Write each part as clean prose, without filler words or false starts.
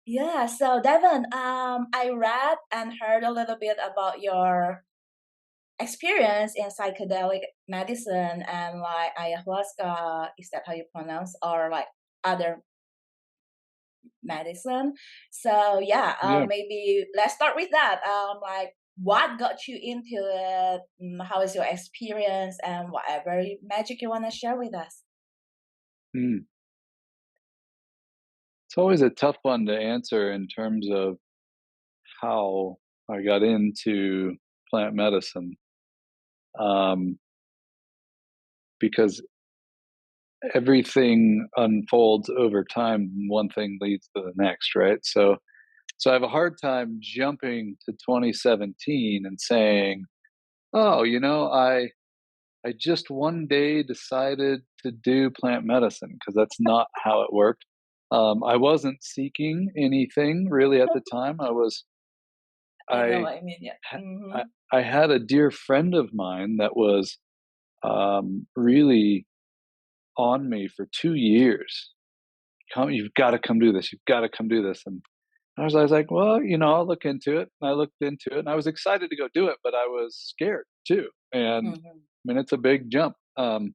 Yeah, so Devon, I read and heard a little bit about your experience in psychedelic medicine and like ayahuasca, is that how you pronounce, or like other medicine? So yeah, Yeah. maybe let's start with that. Like what got you into it? How is your experience and whatever magic you want to share with us? Mm. It's always a tough one to answer in terms of how I got into plant medicine, um, because everything unfolds over time. One thing leads to the next, right? So I have a hard time jumping to 2017 and saying, "Oh, I just one day decided to do plant medicine," because that's not how it worked. I wasn't seeking anything really at the time. I know I what I mean, yeah. ha- Mm-hmm. I had a dear friend of mine that was really on me for 2 years. Come, you've got to come do this. You've got to come do this. And I was like, well, I'll look into it. And I looked into it, and I was excited to go do it, but I was scared too. And Mm-hmm. I mean, it's a big jump to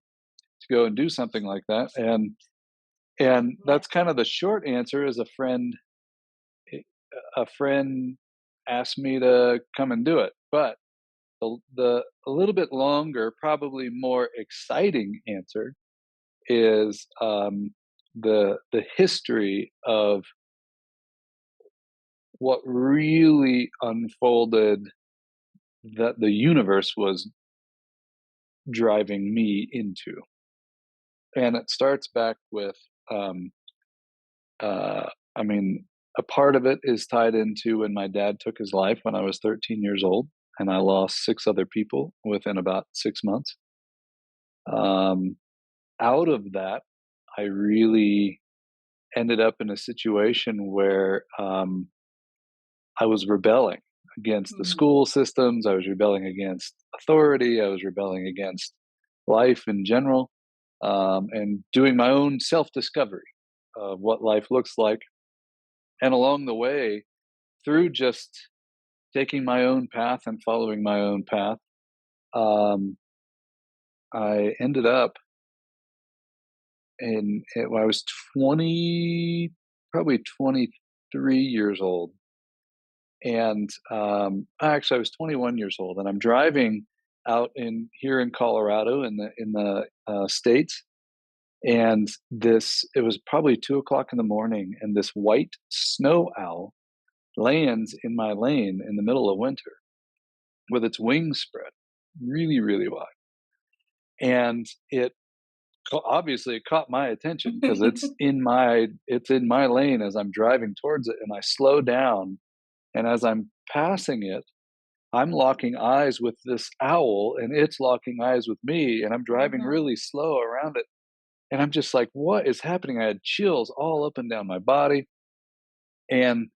go and do something like that. And Right. that's kind of the short answer. Is a friend asked me to come and do it, but the a little bit longer, probably more exciting answer is the history of what really unfolded that the universe was driving me into. And it starts back with, um, I mean, a part of it is tied into when my dad took his life when I was 13 years old, and I lost six other people within about 6 months. Um, Out of that, I really ended up in a situation where I was rebelling against the Mm-hmm. school systems. I was rebelling against authority. I was rebelling against life in general, and doing my own self discovery of what life looks like. And along the way, through just taking my own path and following my own path, um, I ended up when I was 20, probably 23 years old. And actually, I was 21 years old, and I'm driving out in here in Colorado in the states, and this it was probably 2 o'clock in the morning, and this white snow owl lands in my lane in the middle of winter with its wings spread really, really wide, and obviously it caught my attention because it's in my lane as I'm driving towards it, and I slow down, and as I'm passing it, I'm locking eyes with this owl and it's locking eyes with me, and I'm driving Mm-hmm. really slow around it. And I'm just like, what is happening? I had chills all up and down my body. And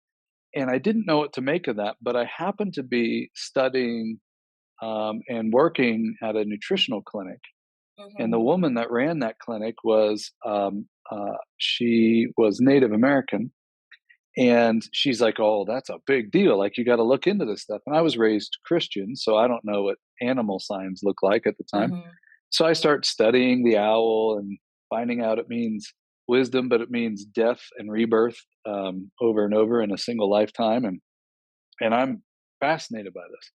I didn't know what to make of that, but I happened to be studying and working at a nutritional clinic. And the Mm-hmm. woman that ran that clinic she was Native American. And she's like, "Oh, that's a big deal. Like, you got to look into this stuff." And I was raised Christian, so I don't know what animal signs look like at the time. Mm-hmm. So I start studying the owl and finding out it means wisdom, but it means death and rebirth, over and over in a single lifetime. And I'm fascinated by this.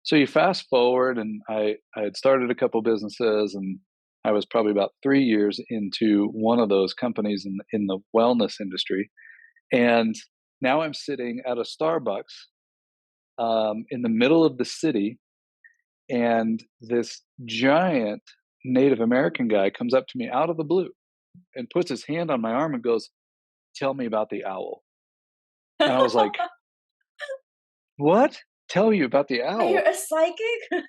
So you fast forward, and I had started a couple businesses, and I was probably about 3 years into one of those companies in the wellness industry, and now I'm sitting at a Starbucks in the middle of the city, and this giant Native American guy comes up to me out of the blue and puts his hand on my arm and goes, "Tell me about the owl." And I was like, "What? Tell you about the Are you owl?" a psychic?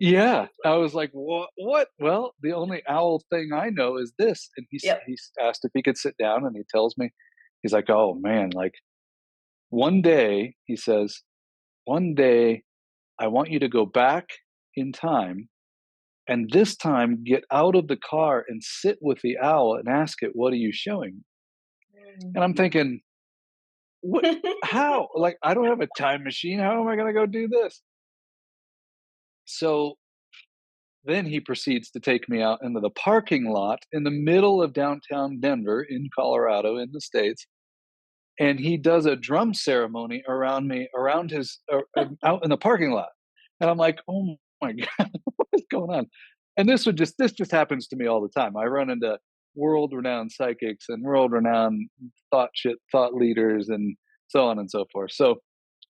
Yeah. I was like, "What? What?" Well, the only owl thing I know is this. And Yep. he's asked if he could sit down, and he tells me, he's like, "Oh man, like one day," he says, "one day I want you to go back in time, and this time get out of the car and sit with the owl and ask it, 'What are you showing me?'" Mm. And I'm thinking, What? How? Like, I don't have a time machine. How am I going to go do this? So then he proceeds to take me out into the parking lot in the middle of downtown Denver in Colorado in the States. And he does a drum ceremony around me, around his, out in the parking lot. And I'm like, oh my God, what is going on? And this just happens to me all the time. I run into world renowned psychics and world renowned thought leaders and so on and so forth. So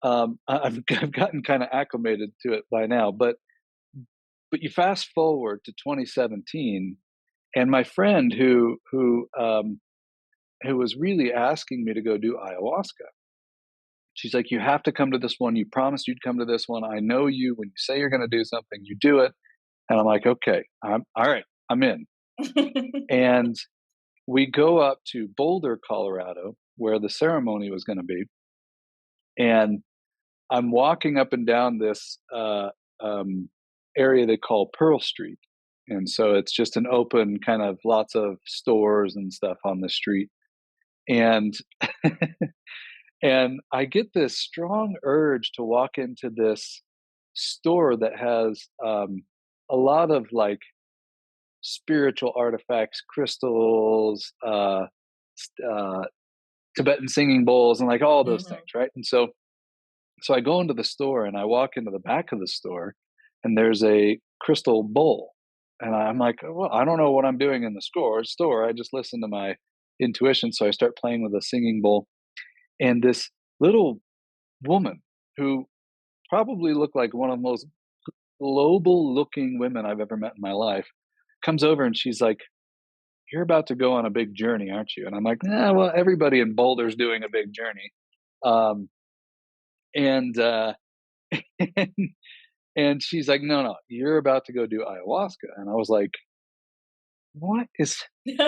I've gotten kind of acclimated to it by now. But you fast forward to 2017, and my friend who was really asking me to go do ayahuasca. She's like, "You have to come to this one. You promised you'd come to this one. I know you. When you say you're going to do something, you do it." And I'm like, "Okay, I'm all right. I'm in." And we go up to Boulder, Colorado, where the ceremony was going to be, and I'm walking up and down this area they call Pearl Street. And so it's just an open kind of lots of stores and stuff on the street. And and I get this strong urge to walk into this store that has a lot of like spiritual artifacts, crystals, Tibetan singing bowls, and like all those things, Mhm. right? And so I go into the store and I walk into the back of the store, and there's a crystal bowl, and I'm like, well, I don't know what I'm doing in the store. I just listen to my intuition, so I start playing with a singing bowl, and this little woman who probably looked like one of the most global looking women I've ever met in my life comes over and she's like, "You're about to go on a big journey, aren't you?" And I'm like, "Nah, well, everybody in Boulder's doing a big journey." Um, and and, and she's like, "No, no, you're about to go do ayahuasca." And I was like, "What is?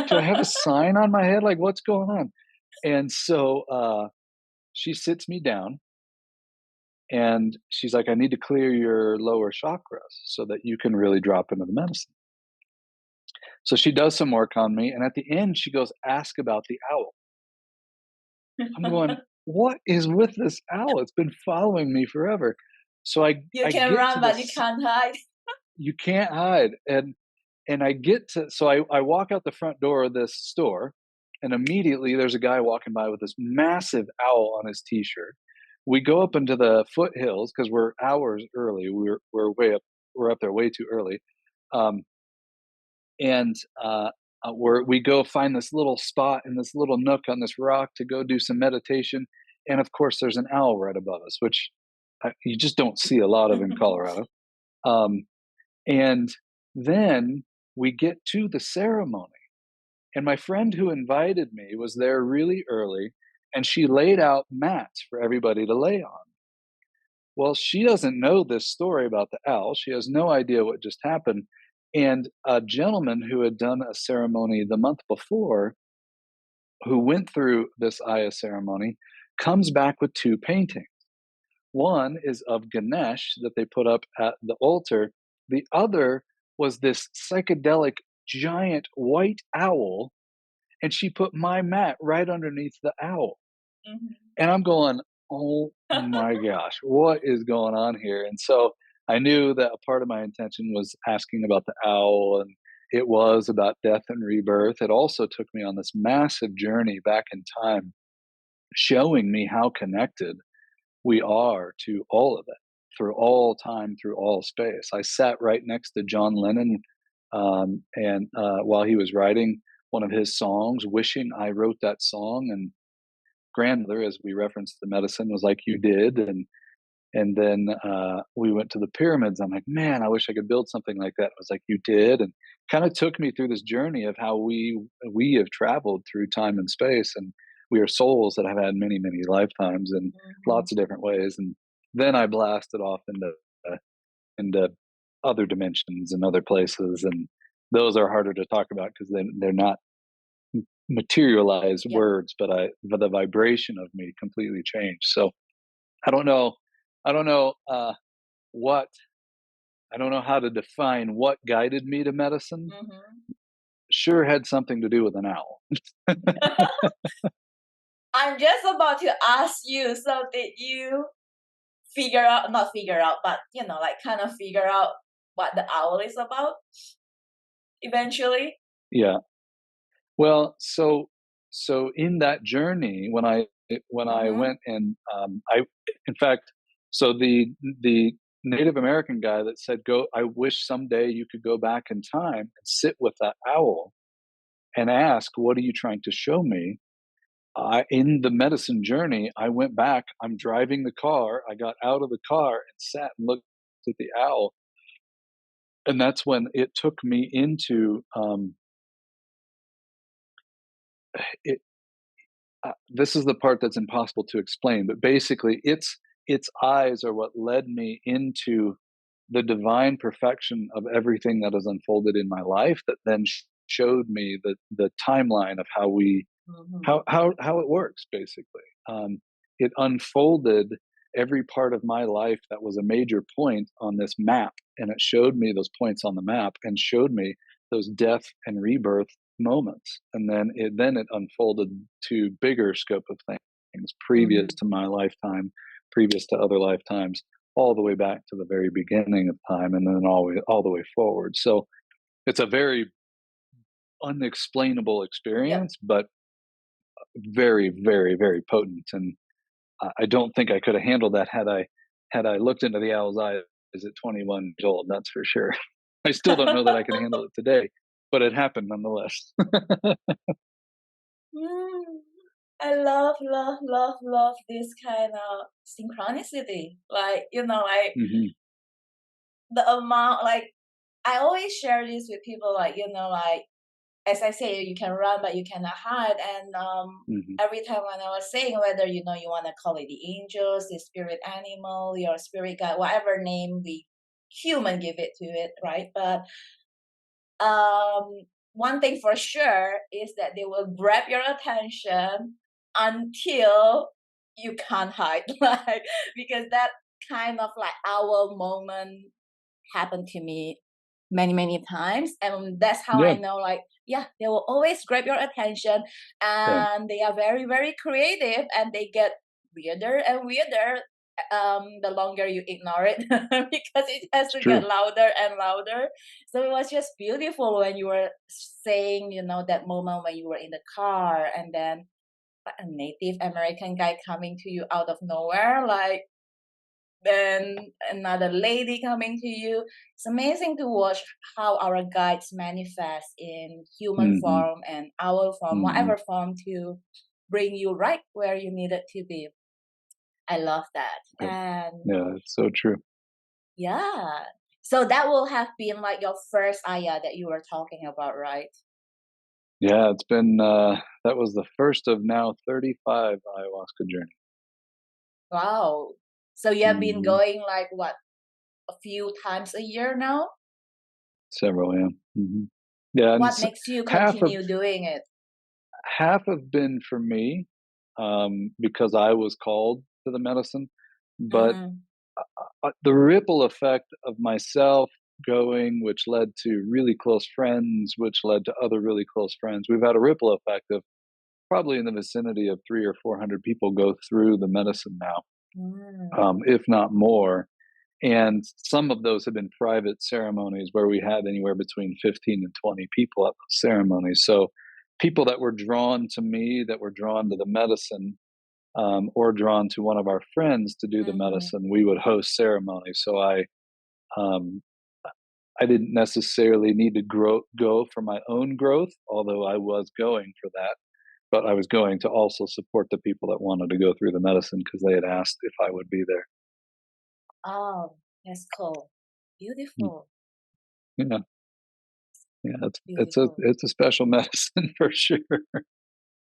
Do I have a sign on my head? Like, what's going on?" And so she sits me down and she's like, "I need to clear your lower chakras so that you can really drop into the medicine." So she does some work on me, and at the end, she goes, "Ask about the owl." I'm going, "What is with this owl? It's been following me forever." So You I can get to run, but you this. can't hide. You can't hide, and I get to. So I walk out the front door of this store, and immediately there's a guy walking by with this massive owl on his t-shirt. We go up into the foothills because we're hours early. We're way up. We're up there way too early. Um, and we go find this little spot in this little nook on this rock to go do some meditation. And of course, there's an owl right above us, which you just don't see a lot of in Colorado. Um, and then we get to the ceremony, and my friend who invited me was there really early, and she laid out mats for everybody to lay on. Well, she doesn't know this story about the owl. She has no idea what just happened. And a gentleman who had done a ceremony the month before, who went through this Aya ceremony, comes back with two paintings. One is of Ganesh that they put up at the altar. The other was this psychedelic giant white owl, and she put my mat right underneath the owl. Mhm. And I'm going, "Oh my gosh, what is going on here?" And so I knew that a part of my intention was asking about the owl, and it was about death and rebirth. It also took me on this massive journey back in time, showing me how connected we are to all of it through all time, through all space. I sat right next to John Lennon, and while he was writing one of his songs, wishing I wrote that song, and grandmother, as we referenced the medicine, was like, "You did," and then we went to the pyramids. I'm like, "Man, I wish I could build something like that." I was like, "You did," and kind of took me through this journey of how we have traveled through time and space, and we are souls that have had many many lifetimes in Mhm. lots of different ways. And then I blasted off uh, into other dimensions and other places, and those are harder to talk about because they're not materialized Yep. words, but the vibration of me completely changed. So I don't know, I don't know what I don't know how to define what guided me to medicine. Mhm. Sure had something to do with an owl. I'm just about to ask you. So did you figure out, not figure out, but like kind of figure out what the owl is about eventually? Yeah. Well, so in that journey, when I Mm-hmm. went and I, in fact, so the Native American guy that said, "Go, I wish someday you could go back in time and sit with that owl and ask, what are you trying to show me?" In the medicine journey, I went back. I'm driving the car. I got out of the car and sat and looked at the owl, and that's when it took me into it. This is the part that's impossible to explain, but basically, its eyes are what led me into the divine perfection of everything that has unfolded in my life. That then showed me the timeline of how we Mm-hmm. how it works. Basically, it unfolded every part of my life that was a major point on this map, and it showed me those points on the map, and showed me those death and rebirth moments, and then it unfolded to bigger scope of things previous Mm-hmm. to my lifetime, previous to other lifetimes, all the way back to the very beginning of time, and then all the way forward. So it's a very unexplainable Yep. experience, but very, very, very potent. And I don't think I could have handled that had I looked into the owl's eyes at 21 years old. That's for sure. I still don't know that I can handle it today, but it happened nonetheless. Mm. I love, love, love, love this kind of synchronicity. Like, like Hmm. the amount, like, I always share this with people, like, like, as I say, you can run, but you cannot hide. And Hmm. every time when I was saying whether, you want to call it the angels, the spirit animal, your spirit guide, whatever name we human give it to it, right? But um, one thing for sure is that they will grab your attention until you can't hide, like, because that kind of like our moment happened to me many many times, and that's how I Yeah, know, like, yeah, they will always grab your attention, yeah, and they are very very creative, and they get weirder and weirder the longer you ignore it because it has it's to get true. louder and louder. So it was just beautiful when you were saying, that moment when you were in the car, and then like, a Native American guy coming to you out of nowhere, like, then another lady coming to you. It's amazing to watch how our guides manifest in human Hmm. form and owl form, Hmm. whatever form, to bring you right where you needed to be. I love that. Yep. And Yeah, it's so true. yeah. So that will have been like your first Aya that you were talking about, right? Yeah, it's been that was the first of now 35 ayahuasca journey. Wow. So you have been Hmm. going like what, a few times a year now? Several, yeah. Hmm. Yeah, and What makes you half of continue doing it? half have been for me, because I was called to the medicine, but Mm-hmm. the ripple effect of myself going, which led to really close friends, which led to other really close friends. We've had a ripple effect of probably in the vicinity of 300 or 400 people go through the medicine now, Mm. if not more. And some of those have been private ceremonies where we had anywhere between 15 and 20 people at the ceremonies. So people that were drawn to me, that were drawn to the medicine, or drawn to one of our friends to do the Mhm. medicine, we would host ceremonies. So um, I didn't necessarily need to go for my own growth, although I was going for that. But I was going to also support the people that wanted to go through the medicine because they had asked if I would be there. Oh, that's cool. Mm. Beautiful, Yeah, yeah, beautiful. it's a special medicine for sure.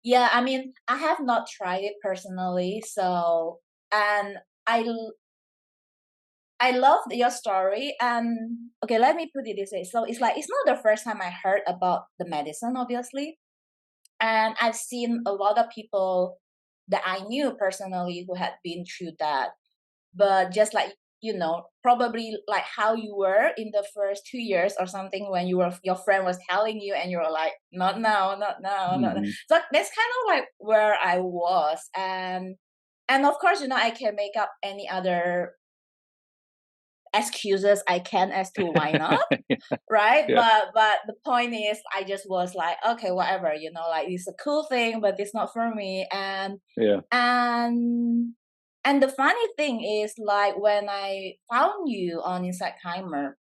Yeah, I mean, I have not tried it personally, so, and I l- I love your story. And okay, let me put it this way. So it's like it's not the first time I heard about the medicine, obviously, and I've seen a lot of people that I knew personally who had been through that. But just like probably like how you were in the first 2 years or something when your friend was telling you and you were like, not now, not now, not now. Hmm. So that's kind of like where I was. And of course, I can make up any other excuses I can as to why not, right? Yeah. But the point is, I just was like, okay, whatever, like it's a cool thing, but it's not for me. Yeah. And and the funny thing is, like when I found you on Inside Timer,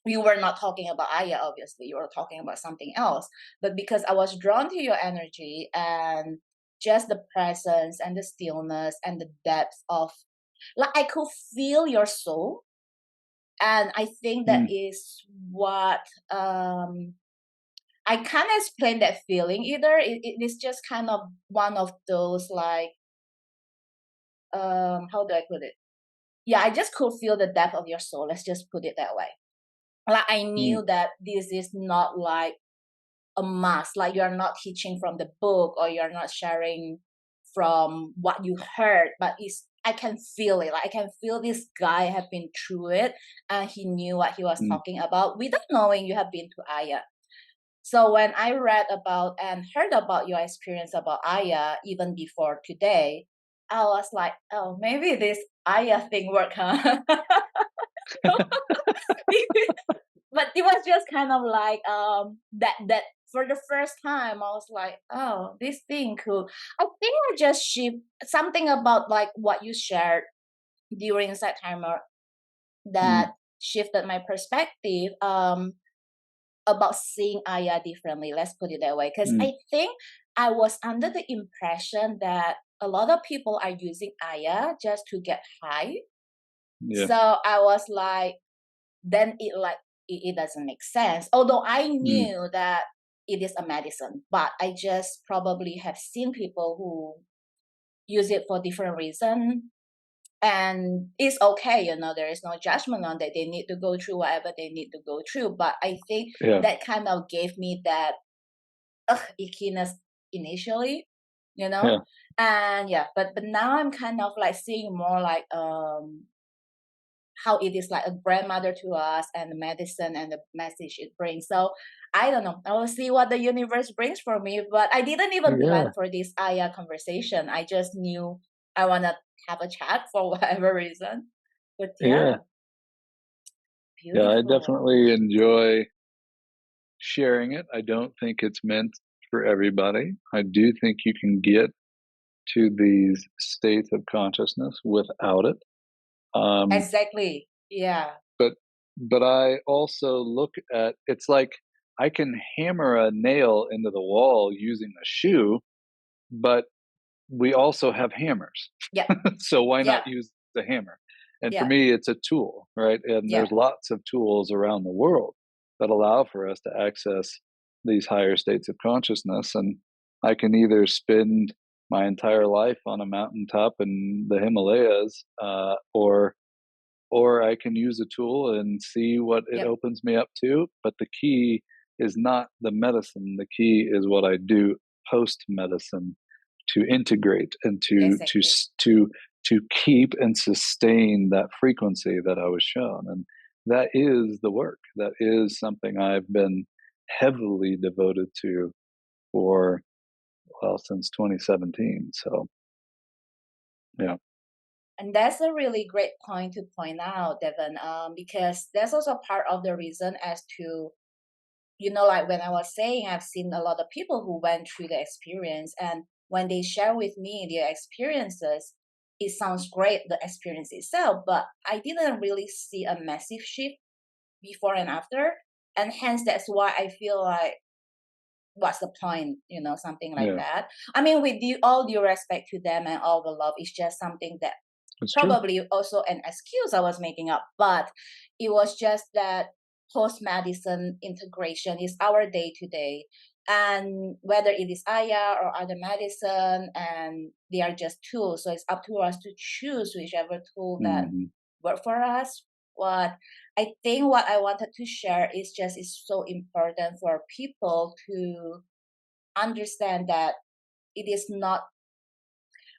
you were not talking about Aya, obviously. You were talking about something else. But because I was drawn to your energy and just the presence and the stillness and the depth of, like, I could feel your soul. And I think that Mm. is what I can't explain that feeling either. It is just kind of one of those, like, how do I put it? Yeah, I just could feel the depth of your soul. Let's just put it that way. Like I Mm. knew that this is not like a must. Like you're not teaching from the book or you're not sharing from what you heard, but I can feel it. Like I can feel this guy have been through it and he knew what he was Mm. talking about without knowing you have been to Aya. So when I read about and heard about your experience about Aya even before today, I was like, oh, maybe this Aya thing worked, huh? But it was just kind of like that for the first time I was like, oh, this thing cool. I think I just shift something about like what you shared during that timer that Mm. shifted my perspective about seeing Aya differently. Let's put it that way. Because Mm. I think I was under the impression that a lot of people are using Aya just to get high. Yeah. So I was like, then it doesn't make sense. Although I Mm. knew that it is a medicine, but I just probably have seen people who use it for different reason. And it's okay, there is no judgment on that. They need to go through whatever they need to go through. But I think Yeah. that kind of gave me that ickiness initially, you know? Yeah. And yeah, but now I'm kind of like seeing more like how it is like a grandmother to us and the medicine and the message it brings. So I don't know. I will see what the universe brings for me. But I didn't even Yeah. plan for this Aya conversation. I just knew I wanna have a chat for whatever reason. But Yeah. yeah, Yeah. I beautiful. definitely enjoy sharing it. I don't think it's meant for everybody. I do think you can get to these states of consciousness without it. Um, Exactly. Yeah. but but I also look at it's like I can hammer a nail into the wall using a shoe, but we also have hammers. Yep. So why not Yep. use the hammer? And for Yep. me, it's a tool, right? And Yep. there's lots of tools around the world that allow for us to access these higher states of consciousness. And I can either spend my entire life on a mountaintop in the Himalayas, or I can use a tool and see what it Yep. opens me up to. But the key is not the medicine. The key is what I do post medicine to integrate and Exactly. to keep and sustain that frequency that I was shown. And that is the work. That is something I've been heavily devoted to for since 2017. So yeah, And that's a really great point to point out, Devon, because that's also part of the reason as to, like when I was saying, I've seen a lot of people who went through the experience, and when they share with me their experiences, it sounds great, the experience itself, but I didn't really see a massive shift before and after. And hence, that's why I feel like, what's the point, something like yeah, that. I mean, with all due respect to them and all the love, it's just something that it's true. probably also an excuse I was making up, but it was just that post medicine integration is our day to day. And whether it is Aya or other medicine, and they are just tools. So it's up to us to choose whichever tool that Hmm. work for us. What I think what I wanted to share is just is so important for people to understand that it is not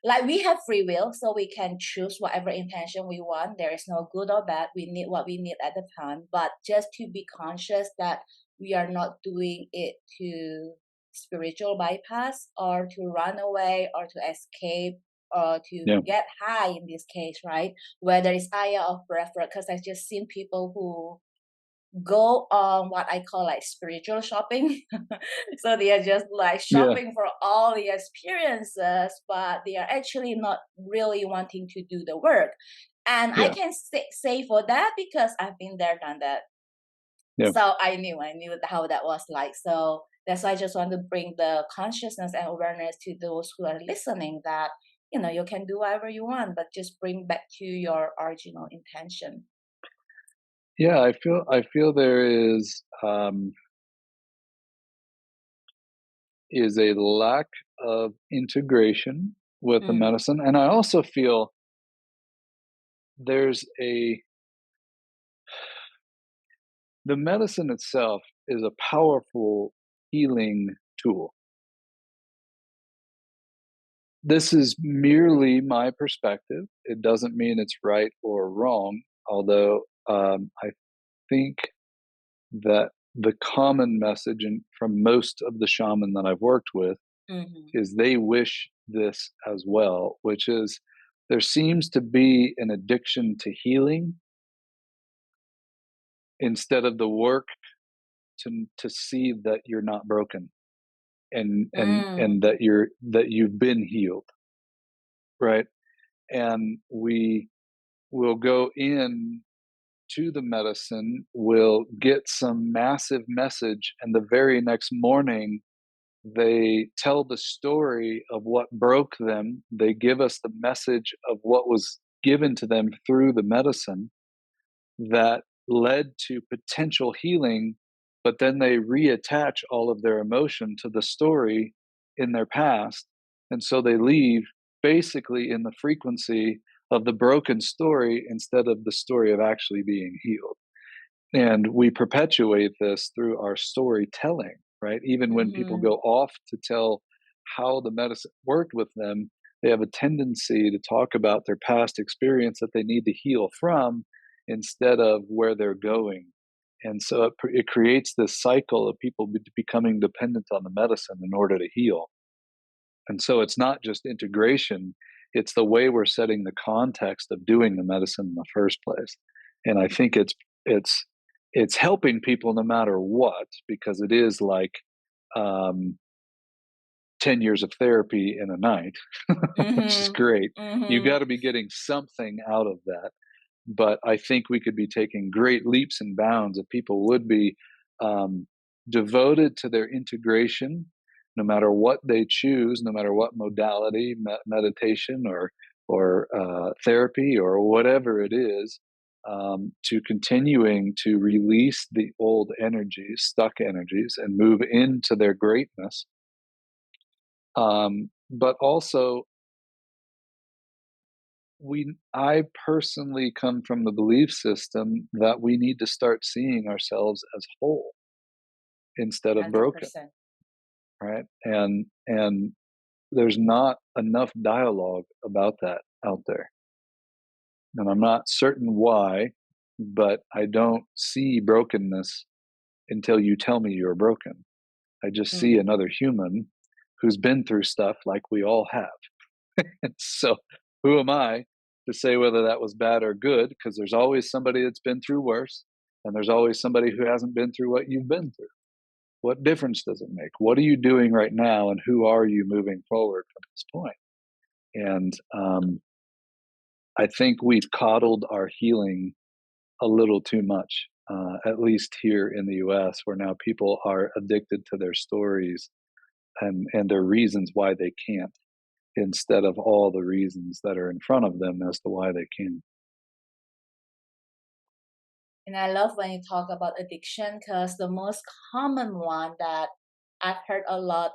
like we have free will, so we can choose whatever intention we want. There is no good or bad. We need what we need at the time, but just to be conscious that we are not doing it to spiritual bypass or to run away or to escape or to Yeah. get high in this case, right? Whether it's aya or breath work, because I've just seen people who go on what I call like spiritual shopping. So they are just like Yeah. shopping for all the experiences, but they are actually not really wanting to do the work. And I Yeah. can say for that because I've been there, done that. Yeah. So I knew how that was like. So that's why I just want to bring the consciousness and awareness to those who are listening that, you can do whatever you want, but just bring back to your original intention. Yeah. I feel there is a lack of integration with the Mm, medicine, and I also feel there's a the medicine itself is a powerful healing tool. This is merely my perspective. It doesn't mean it's right or wrong, although I think that the common message from most of the shaman that I've worked with mhm, is they wish this as well, which is there seems to be an addiction to healing instead of the work to see that you're not broken and mm, that you've been healed, right? And we will go in to the medicine, will get some massive message, and the very next morning they tell the story of what broke them. They give us the message of what was given to them through the medicine that led to potential healing, but then they reattach all of their emotion to the story in their past. And so they leave basically in the frequency of the broken story instead of the story of actually being healed. And we perpetuate this through our storytelling, right? Even when people mhm, go off to tell how the medicine worked with them, they have a tendency to talk about their past experience that they need to heal from instead of where they're going. And so it creates this cycle of people becoming dependent on the medicine in order to heal. And so it's not just integration, it's the way we're setting the context of doing the medicine in the first place. And I think it's it's helping people no matter what, because it is like um 10 years of therapy in a night, which is mhm, great. You got mhm, to be getting something out of that. But I think we could be taking great leaps and bounds if people would be um, devoted to their integration, no matter what they choose, no matter what modality, meditation or therapy or whatever it is, to continuing to release the old energies, stuck energies, and move into their greatness. But also I personally come from the belief system that we need to start seeing ourselves as whole instead of broken, 100%. right? And there's not enough dialogue about that out there. And I'm not certain why, but I don't see brokenness until you tell me you're broken. I just see Mm, another human who's been through stuff like we all have. And so, who am I to say whether that was bad or good? Because there's always somebody that's been through worse, and there's always somebody who hasn't been through what you've been through. What difference does it make? What are you doing right now, and who are you moving forward from this point? And I think we've coddled our healing a little too much, at least here in the US, where now people are addicted to their stories and their reasons why they can't, instead of all the reasons that are in front of them as to why they can. and I love when you talk about addiction because the most common one that I've heard a lot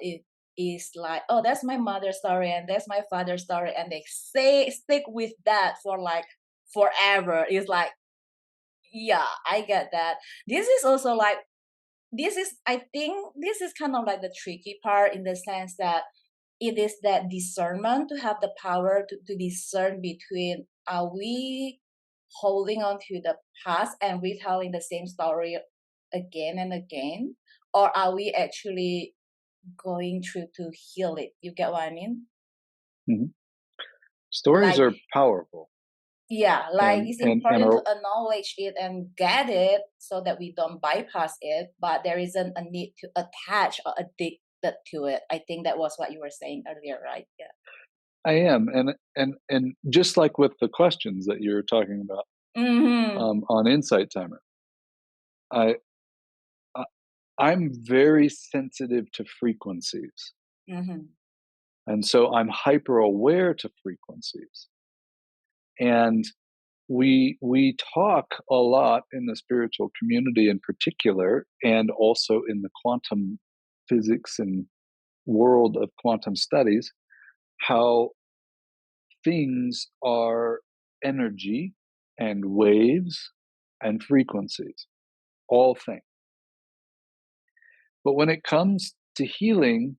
is like, oh, that's my mother's story and that's my father's story, and they say stick with that for like forever. It's like, yeah, I get that. This is also like I think this is kind of like the tricky part in the sense that it is that discernment, to have the power to discern between, are we holding on to the past and retelling the same story again and again, or are we actually going through to heal it? You get what I mean? Mhm. Stories Like, are powerful, yeah, like and it's and important to are acknowledge it and get it so that we don't bypass it, but there isn't a need to attach or addicted to it. I think that was what you were saying earlier, right? Yeah. I am, and just like with the questions that you're talking about, Mm-hmm. on Insight Timer, I I I'm very sensitive to frequencies, Mm-hmm. and so I'm hyper aware to frequencies, and we talk a lot in the spiritual community in particular, and also in the quantum physics and world of quantum studies, how things are energy and waves and frequencies, all things. But when it comes to healing,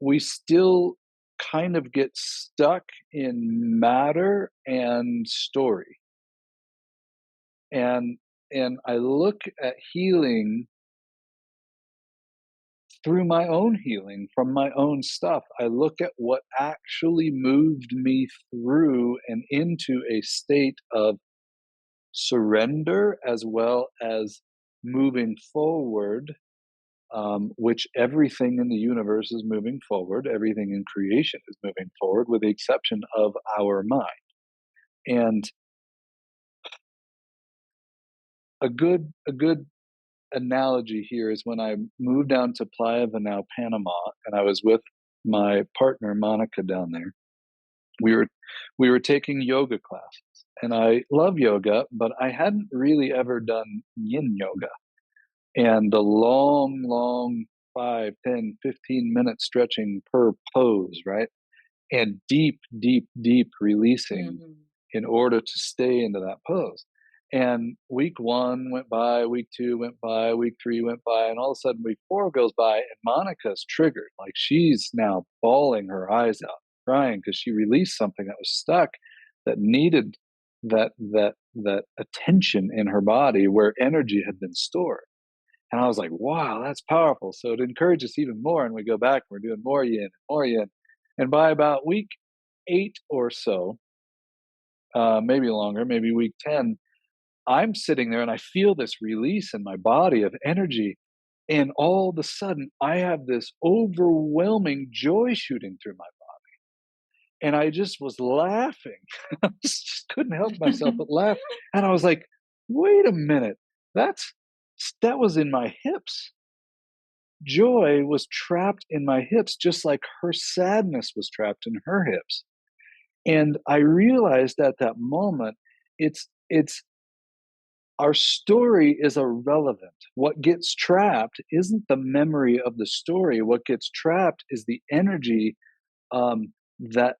we still kind of get stuck in matter and story. And I look at healing through my own healing from my own stuff. I look at what actually moved me through and into a state of surrender as well as moving forward, which everything in the universe is moving forward, everything in creation is moving forward, with the exception of our mind. And a good analogy here is when I moved down to Playa Venal, Panama, and I was with my partner Monica down there. We were we were taking yoga classes, and I love yoga, but I hadn't really ever done yin yoga. And the long, long 5, 10, 15 minute stretching per pose, right? And deep, deep, deep releasing Mm-hmm. in order to stay into that pose. And week one went by, week two went by, week three went by, and all of a sudden week four goes by, and Monica's triggered. Like she's now bawling her eyes out, crying because she released something that was stuck, that needed that attention in her body where energy had been stored. And I was like, wow, that's powerful. So it encouraged us even more. And we go back and we're doing more yin and more yin. And by about week 8 or so, maybe longer, maybe week 10, I'm sitting there and I feel this release in my body of energy. And all of a sudden, I have this overwhelming joy shooting through my body. And I just was laughing. I just couldn't help myself but laugh. And I was like, wait a minute, that's that was in my hips. Joy was trapped in my hips, just like her sadness was trapped in her hips. And I realized at that moment, it's our story is irrelevant. What gets trapped isn't the memory of the story. What gets trapped is the energy, that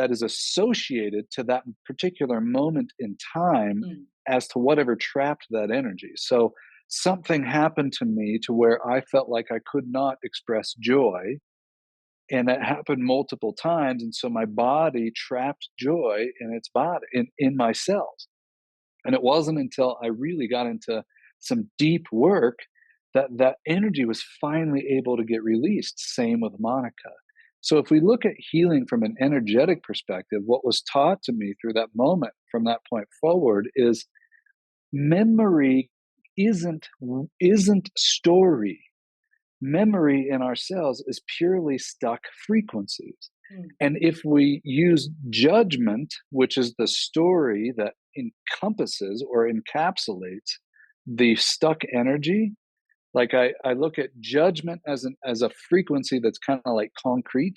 is associated to that particular moment in time, Mm. as to whatever trapped that energy. So something happened to me to where I felt like I could not express joy, and that happened multiple times, and so my body trapped joy in its body, in my cells. And it wasn't until I really got into some deep work that that energy was finally able to get released. Same with Monica. So if we look at healing from an energetic perspective, what was taught to me through that moment from that point forward is memory isn't isn't story. Memory in our cells is purely stuck frequencies. Mm. And if we use judgment, which is the story that encompasses or encapsulates the stuck energy, like I look at judgment as a frequency that's kind of like concrete.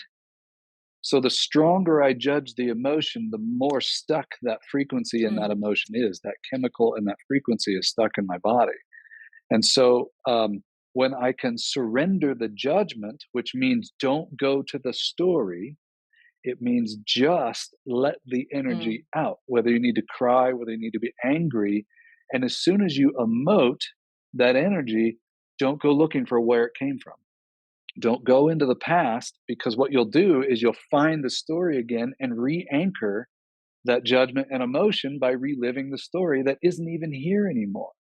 So the stronger I judge the emotion, the more stuck that frequency and that Mm. emotion is. That chemical and that frequency is stuck in my body. And so when I can surrender the judgment, which means don't go to the story, it means just let the Mm. energy out, whether you need to cry, whether you need to be angry. And as soon as you emote that energy, don't go looking for where it came from. Don't go into the past, because what you'll do is you'll find the story again and re-anchor that judgment and emotion by reliving the story that isn't even here anymore.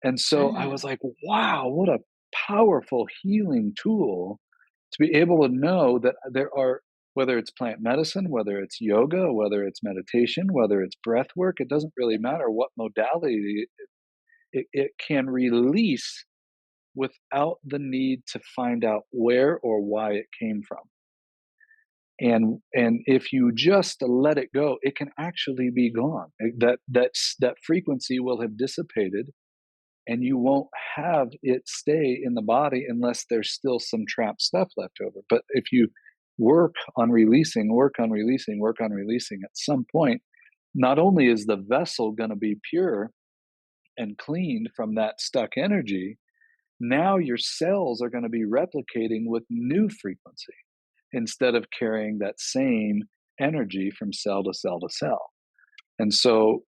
And so I Mm-hmm. was like, wow, what a powerful healing tool to be able to know that there are, whether it's plant medicine, whether it's yoga, whether it's meditation, whether it's breath work, it doesn't really matter what modality, it can release without the need to find out where or why it came from. And if you just let it go, it can actually be gone. That frequency will have dissipated, and you won't have it stay in the body unless there's still some trapped stuff left over. But if you work on releasing, work on releasing, work on releasing, at some point, not only is the vessel going to be pure and cleaned from that stuck energy, now your cells are going to be replicating with new frequency instead of carrying that same energy from cell to cell to cell. And so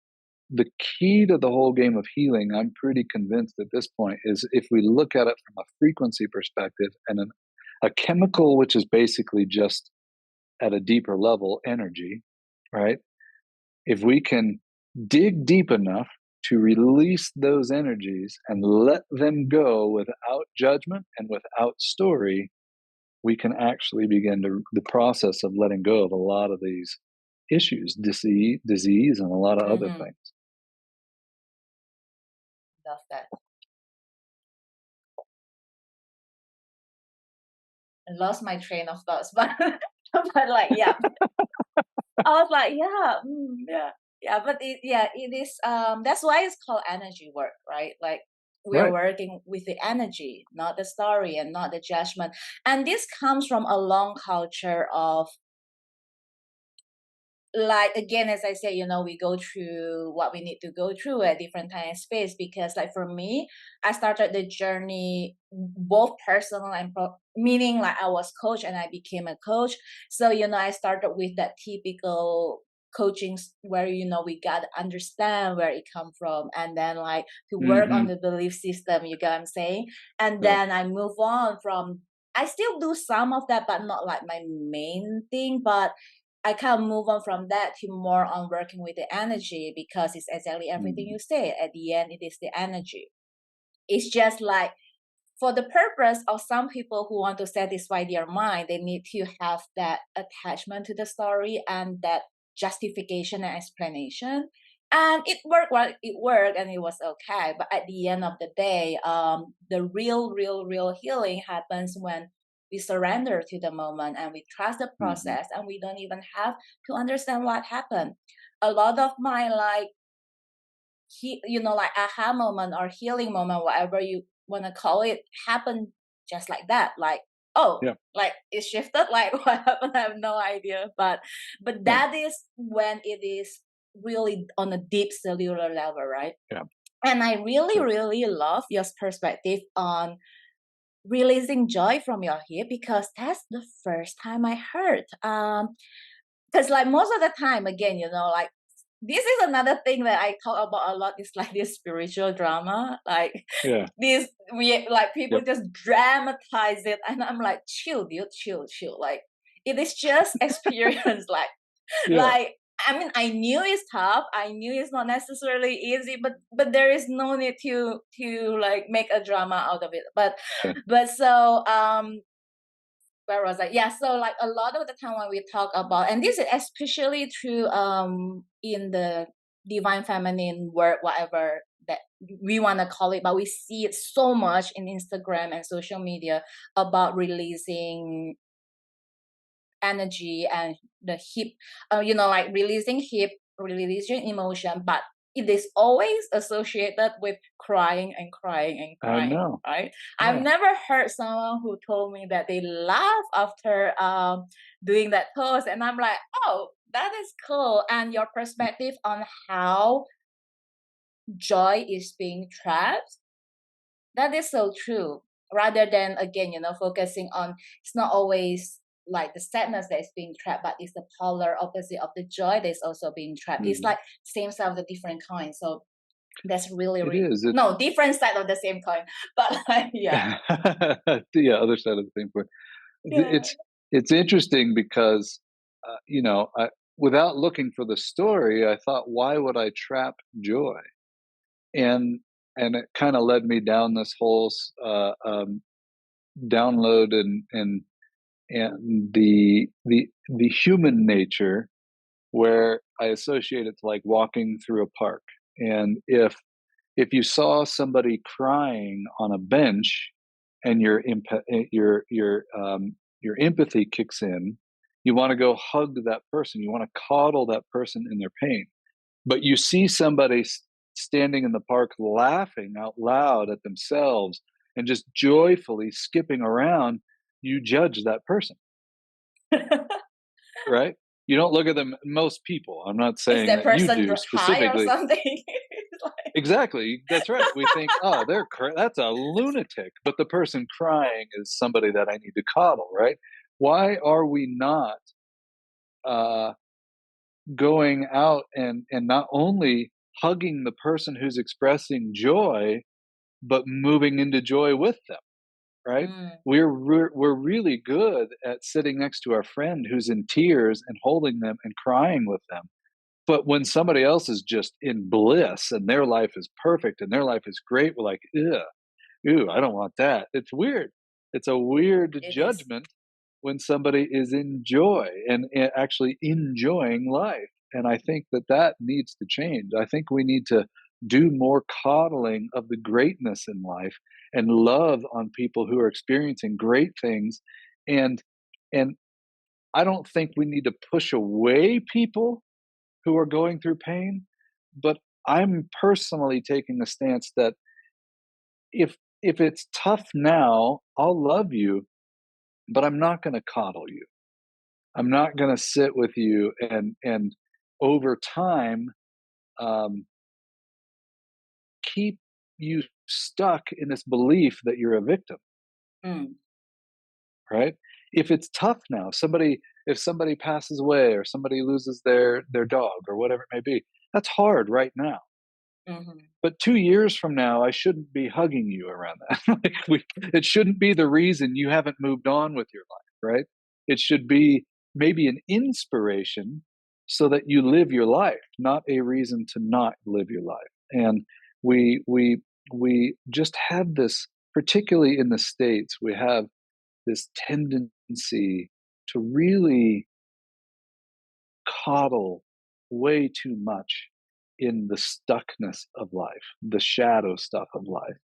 the key to the whole game of healing, I'm pretty convinced at this point, is if we look at it from a frequency perspective and a chemical, which is basically just at a deeper level energy, right? If we can dig deep enough to release those energies and let them go without judgment and without story, we can actually begin the process of letting go of a lot of these issues, disease, and a lot of other Mm-hmm. things. Love that. I lost my train of thoughts, but but like yeah, I was like yeah, yeah, yeah. But it is. That's why it's called energy work, right? Like we're Right. working with the energy, not the story and not the judgment. And this comes from a long culture of, like, again, as I say, we go through what we need to go through at different time and space. Because like for me, I started the journey both personal and meaning like I was coach and I became a coach. So I started with that typical coaching where we got to understand where it come from, and then like to work on Hmm. the belief system, you get what I'm saying. And Right. then I move on from, I still do some of that but not like my main thing. But I can't move on from that to more on working with the energy, because it's exactly everything Mhm. you say. At the end, it is the energy. It's just like for the purpose of some people who want to satisfy their mind, they need to have that attachment to the story and that justification and explanation. And it worked, well, it worked and it was okay. But at the end of the day, the real healing happens when we surrender to the moment and we trust the Mhm. process, and we don't even have to understand what happened. A lot of my like like aha moment or healing moment, whatever you want to call it, happened just like that. Like, oh, Yeah. like it shifted. Like what happened? I have no idea. But Yeah. that is when it is really on a deep cellular level, right? Yeah. And I really, So really love your perspective on releasing joy from your hip, because that's the first time I heard. Because like most of the time, again, like this is another thing that I talk about a lot, is like this spiritual drama. Like yeah. this, we like people Yep. just dramatize it, and I'm like, chill, dude, chill. Like it is just experience. Yeah. Like I mean, I knew it's tough. I knew it's not necessarily easy, but there is no need to like make a drama out of it. Yeah. But so where was I? Yeah, so like a lot of the time when we talk about, and this is especially true in the divine feminine work, whatever that we want to call it, but we see it so much in Instagram and social media about releasing energy and the hip, like releasing hip, releasing emotion, but it is always associated with crying and crying and I crying, know. right? I've Yeah. never heard someone who told me that they laugh after doing that pose, and I'm like, oh, that is cool. And your perspective on how joy is being trapped, that is so true. Rather than, again, focusing on, it's not always like the sadness that is being trapped, but it's the polar opposite of the joy that is also being trapped. It's Mhm. like same side of the different coin. So That's really, It is. no, different side of the same coin, but like, yeah, Yeah, other side of the same coin. yeah. It's interesting because, you know, without looking for the story, I thought, why would I trap joy? And it kind of led me down this whole download and the human nature, where I associate it to like walking through a park. And if you saw somebody crying on a bench and your empathy kicks in, you want to go hug that person, you want to coddle that person in their pain. But you see somebody standing in the park laughing out loud at themselves and just joyfully skipping around, you judge that person, right? You don't look at them. Most people, I'm not Is saying that that you person do high or specifically. something? It's like, Exactly. That's right. We think, oh, that's a lunatic. But the person crying is somebody that I need to coddle, right? Why are we not uh, going out and not only hugging the person who's expressing joy, but moving into joy with them, right? mm, We're really good at sitting next to our friend who's in tears and holding them and crying with them. But when somebody else is just in bliss and their life is perfect and their life is great, we're like, ugh, ooh, I don't want that. It's weird. It's a weird it is. judgment when somebody is in joy and actually enjoying life. And I think that that needs to change. I think we need to do more coddling of the greatness in life and love on people who are experiencing great things. And and I don't think we need to push away people who are going through pain, but I'm personally taking a stance that if it's tough now, I'll love you, but I'm not going to coddle you. I'm not going to sit with you and over time um, keep you stuck in this belief that you're a victim, Mm, right? If it's tough now, somebody if somebody passes away or somebody loses their dog or whatever it may be, that's hard right now. mhm, But 2 years from now, I shouldn't be hugging you around that. Like, it shouldn't be the reason you haven't moved on with your life, right? It should be maybe an inspiration so that you live your life, not a reason to not live your life. And we we we just have this, particularly in the States, we have this tendency to really coddle way too much in the stuckness of life, the shadow stuff of life,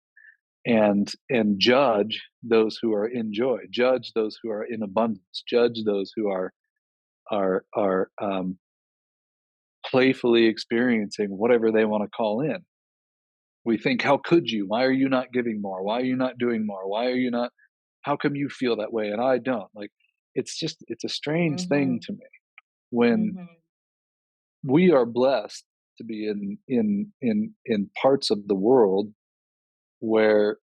and judge those who are in joy, judge those who are in abundance, judge those who are playfully experiencing whatever they want to call in. We think, how could you? Why are you not giving more? Why are you not doing more? Why are you not? How come you feel that way and I don't? Like, it's a strange thing mhm, to me when mhm, we are blessed to be in parts of the world where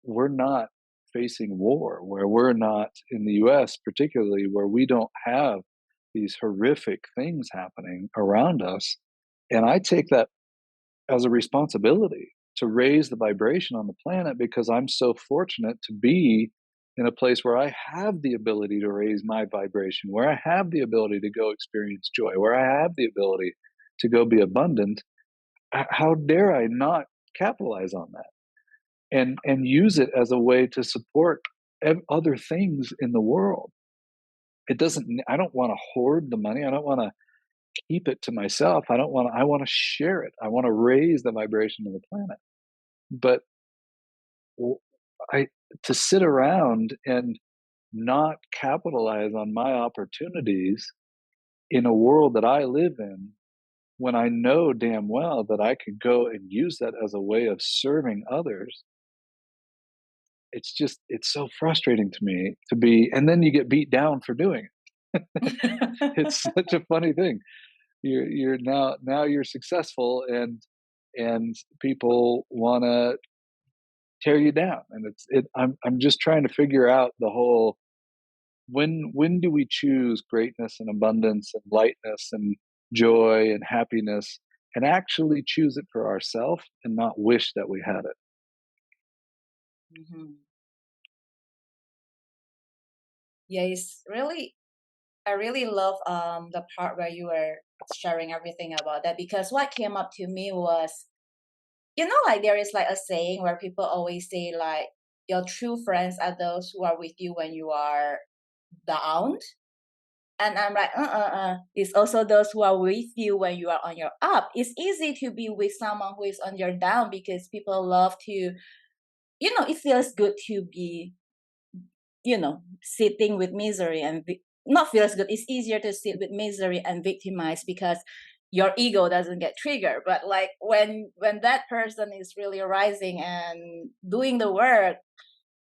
we're not facing war, where we're not in the US particularly, where we don't have these horrific things happening around us. And I take that as a responsibility to raise the vibration on the planet because I'm so fortunate to be in a place where I have the ability to raise my vibration, where I have the ability to go experience joy, where I have the ability to go be abundant. How dare I not capitalize on that and use it as a way to support other things in the world? It doesn't. I don't want to hoard the money. I don't want to keep it to myself. I don't want to. I want to share it. I want to raise the vibration of the planet. But w- I to sit around and not capitalize on my opportunities in a world that I live in when I know damn well that I could go and use that as a way of serving others. It's so frustrating to me to be, and then you get beat down for doing it. It's such a funny thing. You're now you're successful and people want to tear you down, and I'm just trying to figure out the whole, when do we choose greatness and abundance and lightness and joy and happiness and actually choose it for ourselves and not wish that we had it. Mhm. Yeah, it's really I really love the part where you were sharing everything about that, because what came up to me was, like there is like a saying where people always say like your true friends are those who are with you when you are down. And I'm like, it's also those who are with you when you are on your up. It's easy to be with someone who is on your down because people love to, it feels good to be, sitting with misery and not feels good. It's easier to sit with misery and victimize because your ego doesn't get triggered. But like when that person is really rising and doing the work,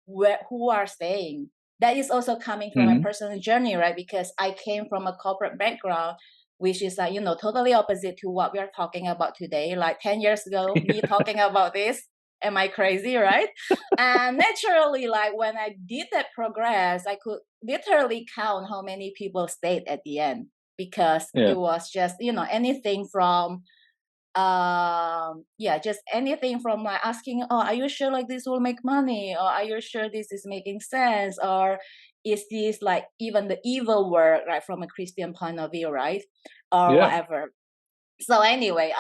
who are staying. That is also coming from my Hmm. personal journey, right? Because I came from a corporate background, which is like, totally opposite to what we are talking about today. Like 10 years ago, me talking about this, am I crazy, right? And naturally, like when I did that progress, I could literally count how many people stayed at the end because Yeah. it was just, anything from yeah, just anything from like asking, oh, are you sure like this will make money, or are you sure this is making sense, or is this like even the evil work, right, from a Christian point of view, right, or Yeah. whatever. So anyway,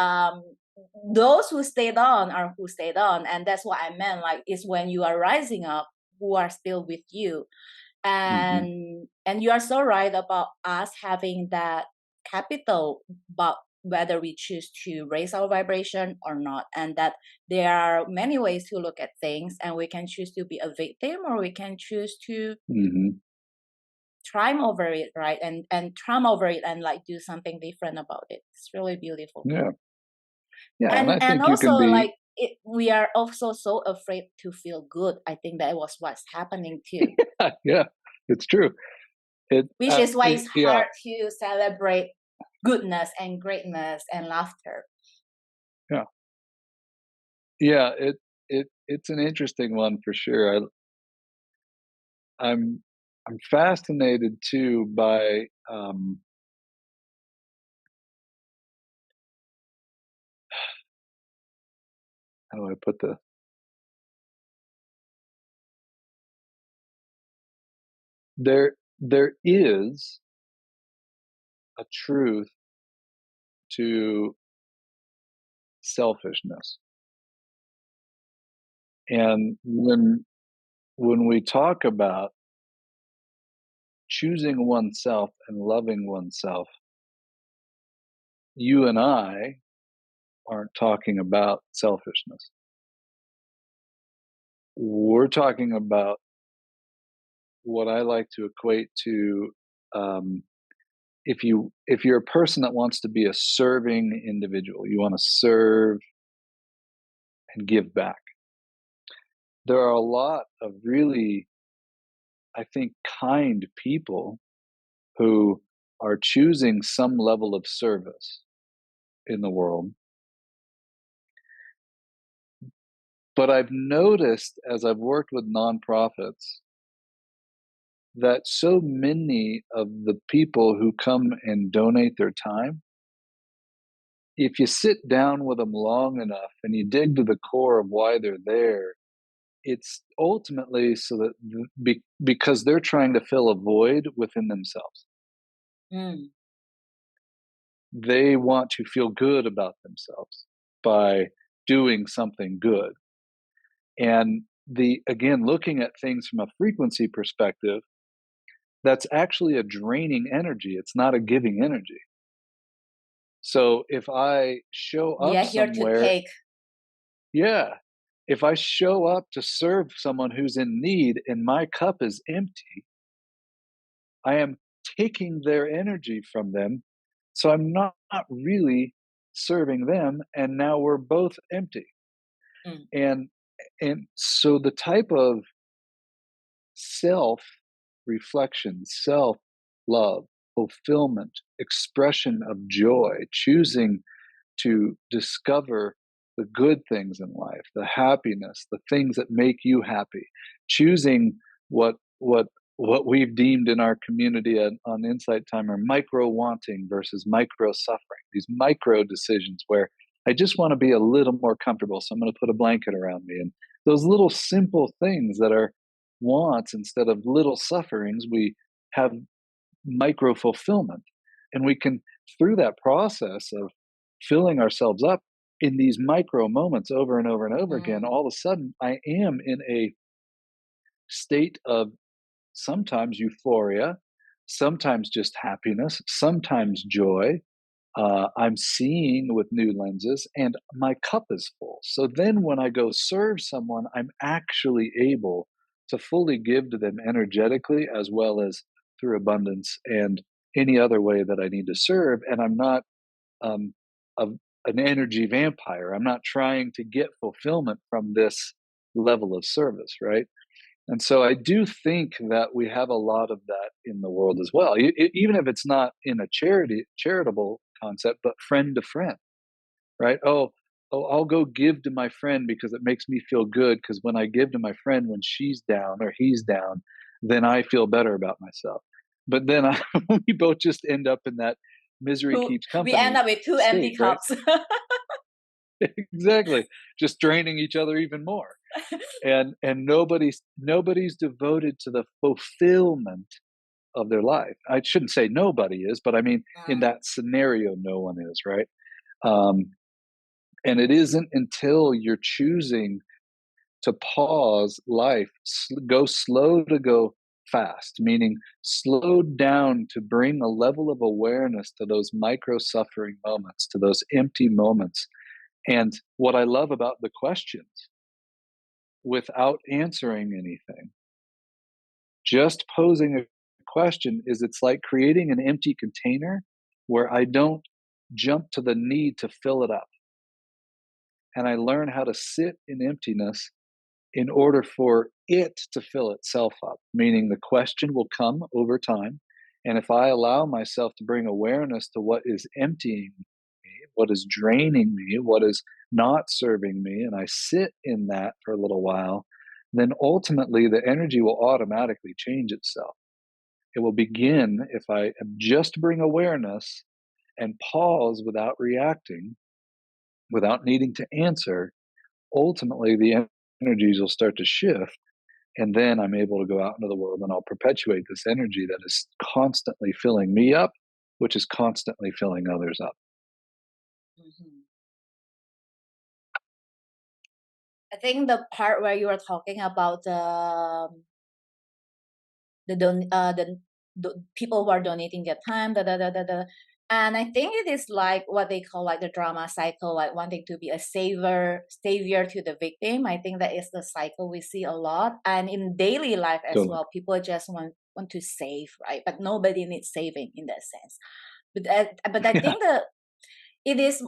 those who stayed on are who stayed on, and that's what I meant, like it's when you are rising up who are still with you. Hmm. And you are so right about us having that capital, but whether we choose to raise our vibration or not, and that there are many ways to look at things, and we can choose to be a victim or we can choose to Hmm. triumph over it, right, and triumph over it and like do something different about it. It's really beautiful. Yeah. Yeah. And and I and think you also can be, like we are also so afraid to feel good. I think that was what's happening too, yeah, it's true. which is why it's Yeah. hard to celebrate goodness and greatness and laughter. Yeah. Yeah. It's an interesting one for sure. I'm I'm fascinated too by, how do I put this? There is a truth to selfishness. And when we talk about choosing oneself and loving oneself, you and I aren't talking about selfishness. We're talking about what I like to equate to, um, if you're a person that wants to be a serving individual, you want to serve and give back. There are a lot of really, I think, kind people who are choosing some level of service in the world. But I've noticed as I've worked with nonprofits that so many of the people who come and donate their time, if you sit down with them long enough and you dig to the core of why they're there, it's ultimately so that because they're trying to fill a void within themselves. Mm. They want to feel good about themselves by doing something good. And the again, looking at things from a frequency perspective, that's actually a draining energy. It's not a giving energy. So if I show up Yeah, here to somewhere, take. yeah, if I show up to serve someone who's in need and my cup is empty, I am taking their energy from them. So I'm not really serving them. And now we're both empty. Mm. And so the type of self reflection, self love, fulfillment, expression of joy, choosing to discover the good things in life, the happiness, the things that make you happy, choosing what we've deemed in our community on Insight Timer micro wanting versus micro suffering. These micro decisions where I just want to be a little more comfortable. So I'm going to put a blanket around me. And those little simple things that are wants instead of little sufferings, we have micro fulfillment. And we can, through that process of filling ourselves up in these micro moments over and over and over again, Mm. all of a sudden I am in a state of sometimes euphoria, sometimes just happiness, sometimes joy. I'm seeing with new lenses, and my cup is full. So then, when I go serve someone, I'm actually able to fully give to them energetically as well as through abundance and any other way that I need to serve. And I'm not um, a, an energy vampire. I'm not trying to get fulfillment from this level of service, right? And so I do think that we have a lot of that in the world as well, even if it's not in a charitable concept, but friend to friend, right? Oh, I'll go give to my friend because it makes me feel good. Because when I give to my friend when she's down or he's down, then I feel better about myself. But then we both just end up in that misery keeps We end company up with two state, empty right? cups. Exactly, just draining each other even more. And nobody's devoted to the fulfillment of their life. I shouldn't say nobody is, but I mean in Mm. that scenario, no one is, right? Um, and it isn't until you're choosing to pause life, go slow to go fast, meaning slow down to bring a level of awareness to those micro suffering moments, to those empty moments. And what I love about the questions, without answering anything, just posing a question, is it's like creating an empty container where I don't jump to the need to fill it up. And I learn how to sit in emptiness in order for it to fill itself up, meaning the question will come over time. And if I allow myself to bring awareness to what is emptying me, what is draining me, what is not serving me, and I sit in that for a little while, then ultimately the energy will automatically change itself. It will begin if I just bring awareness and pause without reacting, without needing to answer. Ultimately, the energies will start to shift. And then I'm able to go out into the world and I'll perpetuate this energy that is constantly filling me up, which is constantly filling others up. Mhm. I think the part where you were talking about the people who are donating their time, and I think it is like what they call like the drama cycle, like wanting to be a savior to the victim. I think that is the cycle we see a lot, and in daily life as Totally. well. People just want to save, right? But nobody needs saving in that sense. But I Yeah. think that it is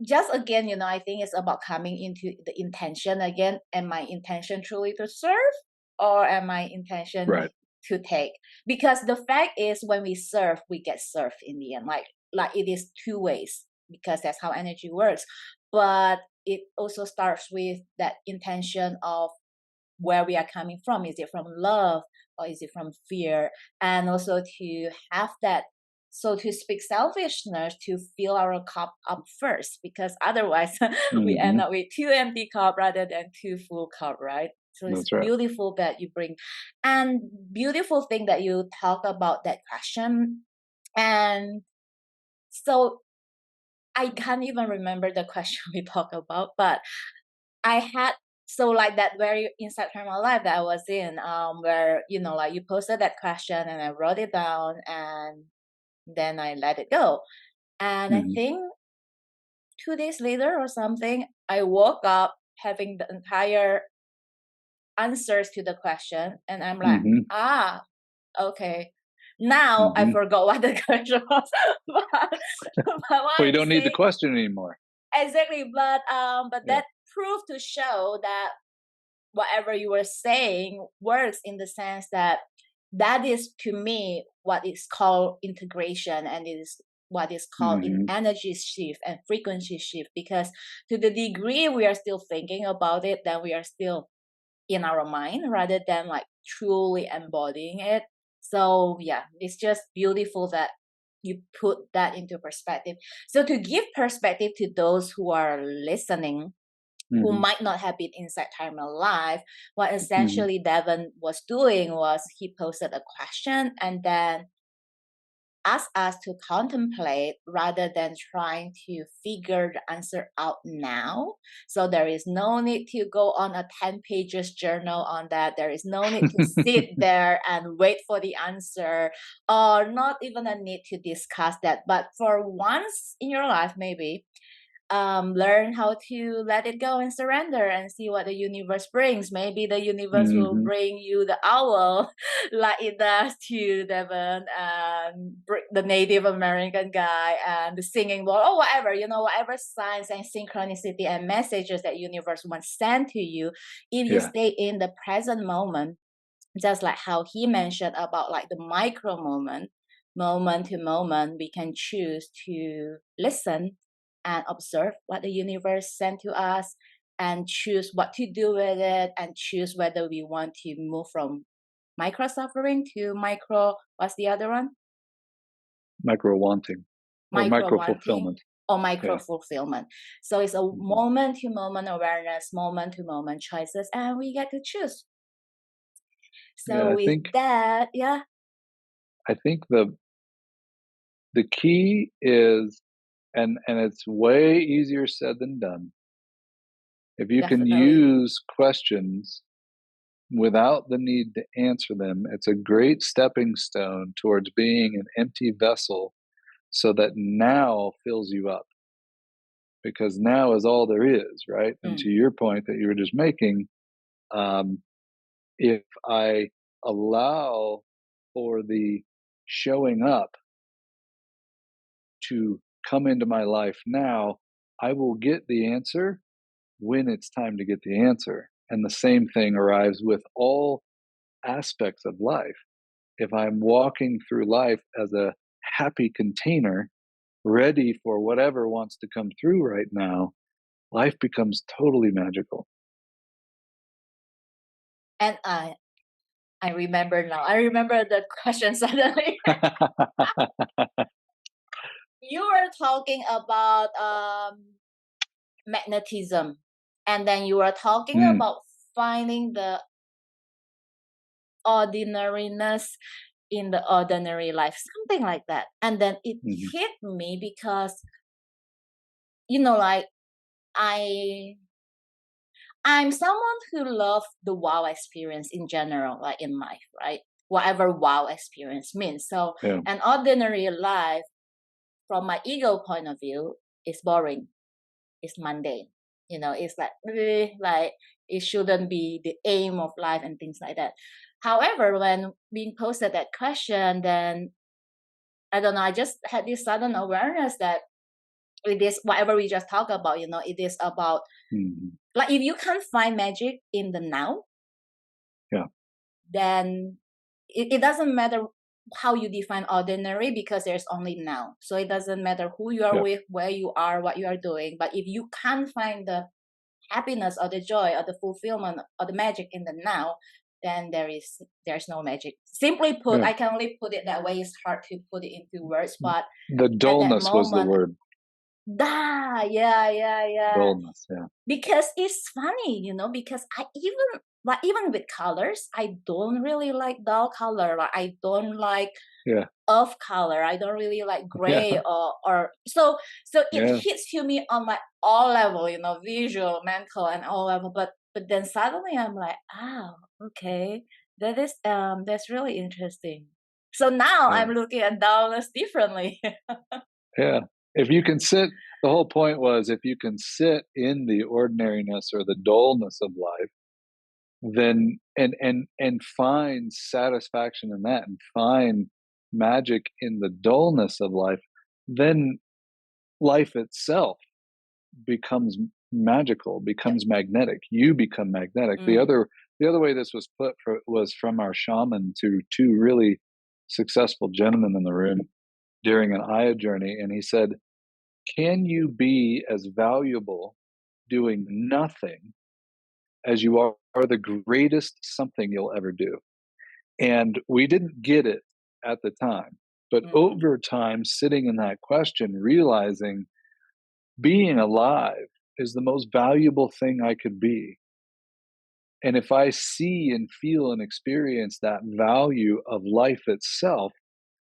just again, I think it's about coming into the intention again. Am my intention truly to serve, or am my intention Right. to take? Because the fact is, when we serve, we get served in the end. Like it is two ways, because that's how energy works. But it also starts with that intention of where we are coming from. Is it from love, or is it from fear? And also to have that, so to speak, selfishness to fill our cup up first, because otherwise we end Hmm. up with two empty cup rather than two full cup, right? So it's That's right. beautiful that you bring, and beautiful thing that you talk about that question. And so I can't even remember the question we talked about, but I had, so like that very inside from my life that I was in, where like you posted that question and I wrote it down, and then I let it go. And I Hmm. think 2 days later or something, I woke up having the entire answers to the question, and I'm like, Hmm. ah, okay. Now I Hmm. forgot what the question was, but what Well, you I'm don't need the saying question anymore. exactly, but Yeah. that proved to show that whatever you were saying works in the sense that that is to me what is called integration, and it is what is called in Hmm. energy shift and frequency shift, because to the degree we are still thinking about it, then we are still in our mind rather than like truly embodying it. So yeah, it's just beautiful that you put that into perspective. So to give perspective to those who are listening, who Hmm. might not have been inside Timer Live, what Hmm. essentially Devon was doing was he posted a question and then asked us to contemplate rather than trying to figure the answer out now. So there is no need to go on a 10 pages journal on that. There is no need to sit there and wait for the answer, or not even a need to discuss that. But for once in your life, maybe learn how to let it go and surrender and see what the universe brings. Maybe the universe will Hmm. bring you the owl like it does to Devon and the Native American guy and the singing bowl or whatever, whatever signs and synchronicity and messages that universe wants to send to you. If you Yeah. stay in the present moment, just like how he mentioned about like the micro moment to moment, we can choose to listen and observe what the universe sent to us and choose what to do with it and choose whether we want to move from micro suffering to micro, what's the other one? Micro wanting or Micro micro wanting fulfillment. or micro Yeah. fulfillment. So it's a Hmm. moment to moment awareness, moment to moment choices, and we get to choose. Yeah. So with that, yeah, I think the key is, and it's way easier said than done. If you can definitely. use questions without the need to answer them, it's a great stepping stone towards being an empty vessel so that now fills you up, because now is all there is, right? And to Mm. your point that you were just making, um, if I allow for the showing up to come into my life now, I will get the answer when it's time to get the answer. And the same thing arrives with all aspects of life. If I'm walking through life as a happy container, ready for whatever wants to come through right now, life becomes totally magical. And I remember now. I remember the question suddenly. You were talking about magnetism, and then you were talking Mm, about finding the ordinariness in the ordinary life, something like that. And then it mhm. hit me because like I I'm someone who loves the wow experience in general, like in life, right? Whatever wow experience means. So Yeah, an ordinary life from my ego point of view is boring. It's mundane. It's like like it shouldn't be the aim of life and things like that. However, when being posted that question, then I don't know, I just had this sudden awareness that it is whatever we just talked about, it is about mhm, like if you can't find magic in the now, yeah, then it doesn't matter how you define ordinary because there's only now. So it doesn't matter who you are yeah, with, where you are, what you are doing. But if you can't find the happiness or the joy or the fulfillment or the magic in the now, then there's no magic. Simply put, yeah. I can only put it that way. It's hard to put it into words, but The at that dullness was the moment, word. yeah, yeah, yeah. Dullness. Yeah, Because it's funny, because even with colors, I don't really like dull color. Like I don't like yeah, off color. I don't really like yeah, gray or so it yeah, hits to me on my all level, visual, mental and all level. But then suddenly I'm like, oh, okay. That's really interesting. So now yeah, I'm looking at dullness differently. yeah. If you can sit, the whole point was if you can sit in the ordinariness or the dullness of life, then and find satisfaction in that and find magic in the dullness of life, then life itself becomes magical, Yep. becomes magnetic. You become magnetic. The Mm. other the other way this was put was from our shaman to two really successful gentlemen in the room during an Aya journey, and he said, "Can you be as valuable doing nothing as you are the greatest something you'll ever do?" And we didn't get it at the time. But Mhm. over time, sitting in that question, realizing being alive is the most valuable thing I could be. And if I see and feel and experience that value of life itself,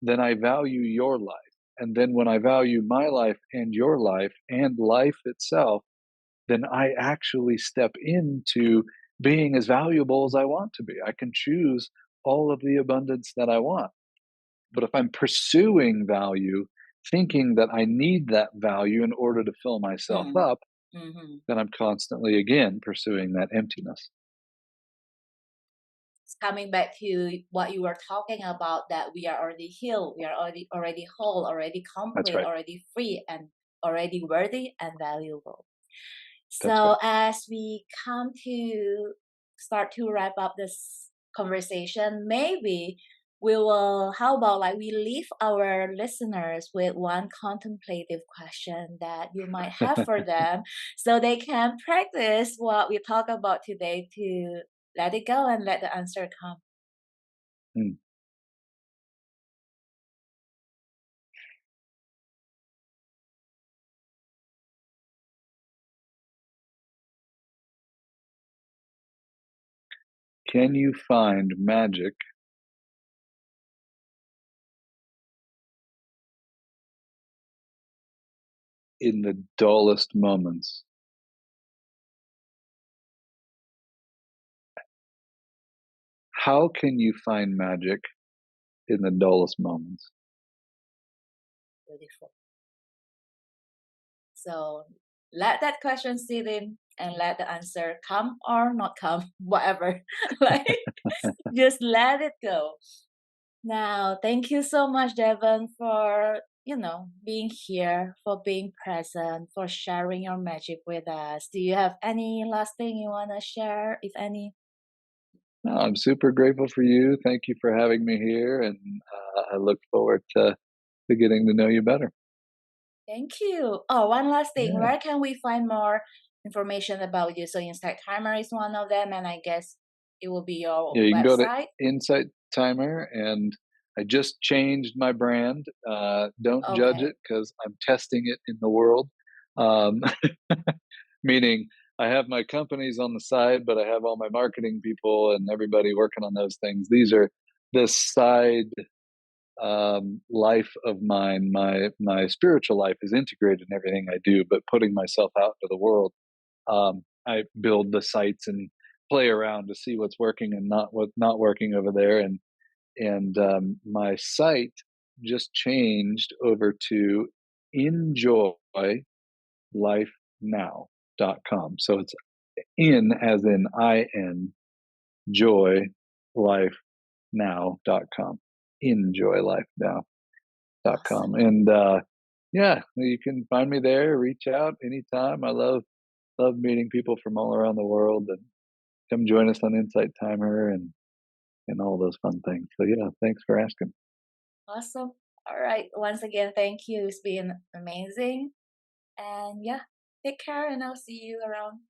then I value your life. And then when I value my life and your life and life itself, then I actually step into being as valuable as I want to be. I can choose all of the abundance that I want. But if I'm pursuing value, thinking that I need that value in order to fill myself Mm. up, Mhm. then I'm constantly again pursuing that emptiness. It's coming back to what you were talking about, that we are already healed, we are already whole, already That's complete, right. already free, and already worthy and valuable. That's right. So as we come to start to wrap up this conversation, maybe we will, how about like we leave our listeners with one contemplative question that you might have for them so they can practice what we talk about today to let it go and let the answer come. Mm. Can you find magic in the dullest moments? How can you find magic in the dullest moments? Beautiful. So let that question sit in and let the answer come or not come, whatever. Like just let it go. Now, thank you so much, Devon, for being here, for being present, for sharing your magic with us. Do you have any last thing you want to share, if any? No, I'm super grateful for you. Thank you for having me here, and I look forward to getting to know you better. Thank you. Oh, one last thing. Yeah. Where can we find more information about you? So, Insight Timer is one of them, and I guess it will be your Yeah, you can go to website. Insight Timer, and I just changed my brand. Don't judge Okay. it because I'm testing it in the world. Um, Meaning, I have my companies on the side, but I have all my marketing people and everybody working on those things. These are this side life of mine. My spiritual life is integrated in everything I do, but putting myself out to the world, I build the sites and play around to see what's working and what's not working over there. And my site just changed over to enjoylifenow.com. So it's in as in joy life now.com. Enjoylifenow.com. Awesome. And yeah, you can find me there, reach out anytime. I love meeting people from all around the world, and come join us on Insight Timer and all those fun things. So yeah, thanks for asking. Awesome. All right. Once again, thank you. It's been amazing. And yeah, take care, and I'll see you around.